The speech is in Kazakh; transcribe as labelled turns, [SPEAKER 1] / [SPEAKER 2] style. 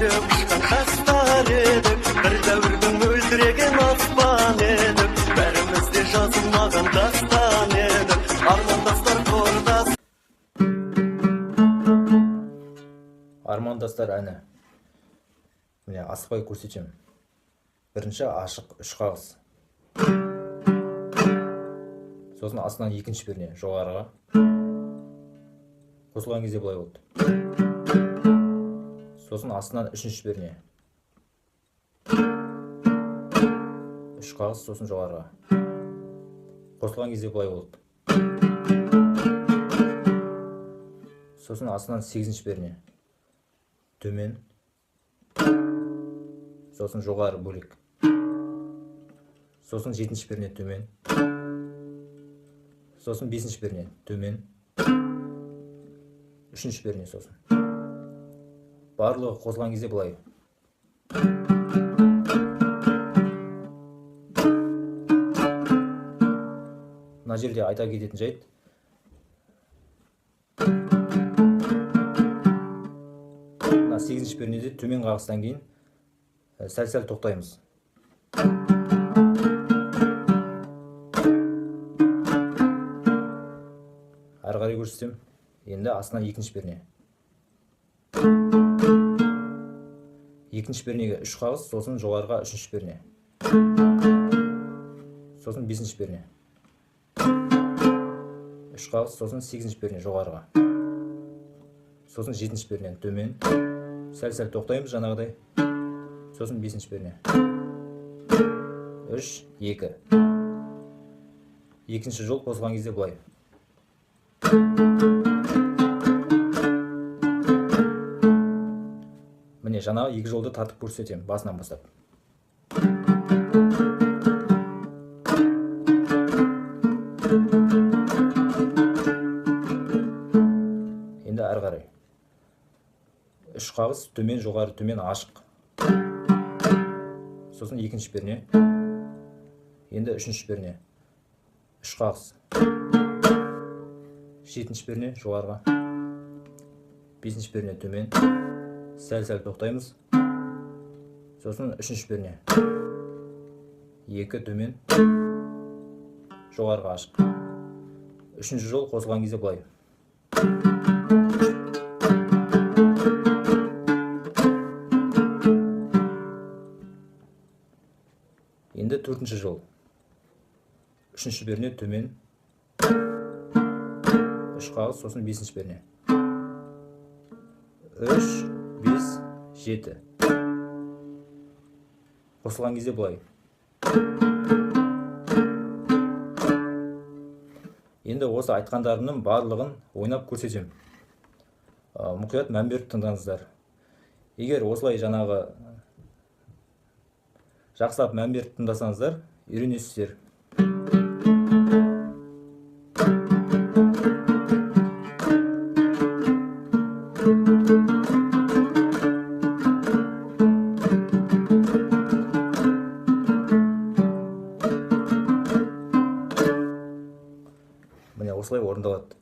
[SPEAKER 1] бөліп ұшқан тастар едік, бір дәуірдің мөлдіреген аспан едік, бәріміз де жазылмаған дастан едік, армандастар құрдас.
[SPEAKER 2] Армандастар әні. Міне асықпай көрсетемін. Бірінші ашық үш қағыс. Сосын астынан екінші перне жоғарыға. Қосылған кезде былай болды. Сосын астынан үшінші перне. Үш қағыс, сосын жоғарыға. Қосылған кезде былай болды. Сосын астынан сегізінші перне. Төмен. Сосын жоғары бөлік. Сосын жетінші перне төмен. Сосын бесінші перне төмен. Үшінші перне сосын. Барлығы қосылған кезде былай. Мына жерде айта кететін жайт. Мына сегізінші пернеде төмен қағыстан кейін сәл-сәл тоқтаймыз. Ары қарай көрсетсем, енді астынан екінші перне. Екінші пернеге үш қағыс, сосын жоғарыға үшінші перне. Сосын бесінші перне. Үш қағыс, сосын сегізінші перне жоғарыға. Сосын жетінші перне төмен. Сәл-сәл тоқтаймыз жаңағыдай. Сосын бесінші перне. 3, 2. Екінші жол қосылған кезде былай. Міне жаңағы екі жолды тартып көрсетемін басынан бастап. Енді ары қарай. Үш қағыс, төмен, жоғары, төмен, ашық. Сосын екінші перне. Енді үшінші перне. Үш қағыс. Жетінші перне жоғарыға. Бесінші перне төмен. Сәл-сәл тоқтаймыз. Сосын үшінші перне. 2 төмен. Жоғарыға ашық. Үшінші жол қосылған кезде былай. Енді төртінші жол. Үшінші перне төмен. Үш қағыс, сосын бесінші перне. 3, 5, 7. Қосылған кезде былай. Енді осы айтқандарымның барлығын ойнап көрсетемін. Мұқият мән беріп тыңдаңыздар. Егер осылай жаңағы жақсылап мән беріп тыңдасаңыздар, үйренесіздер. Міне осылай орындалады.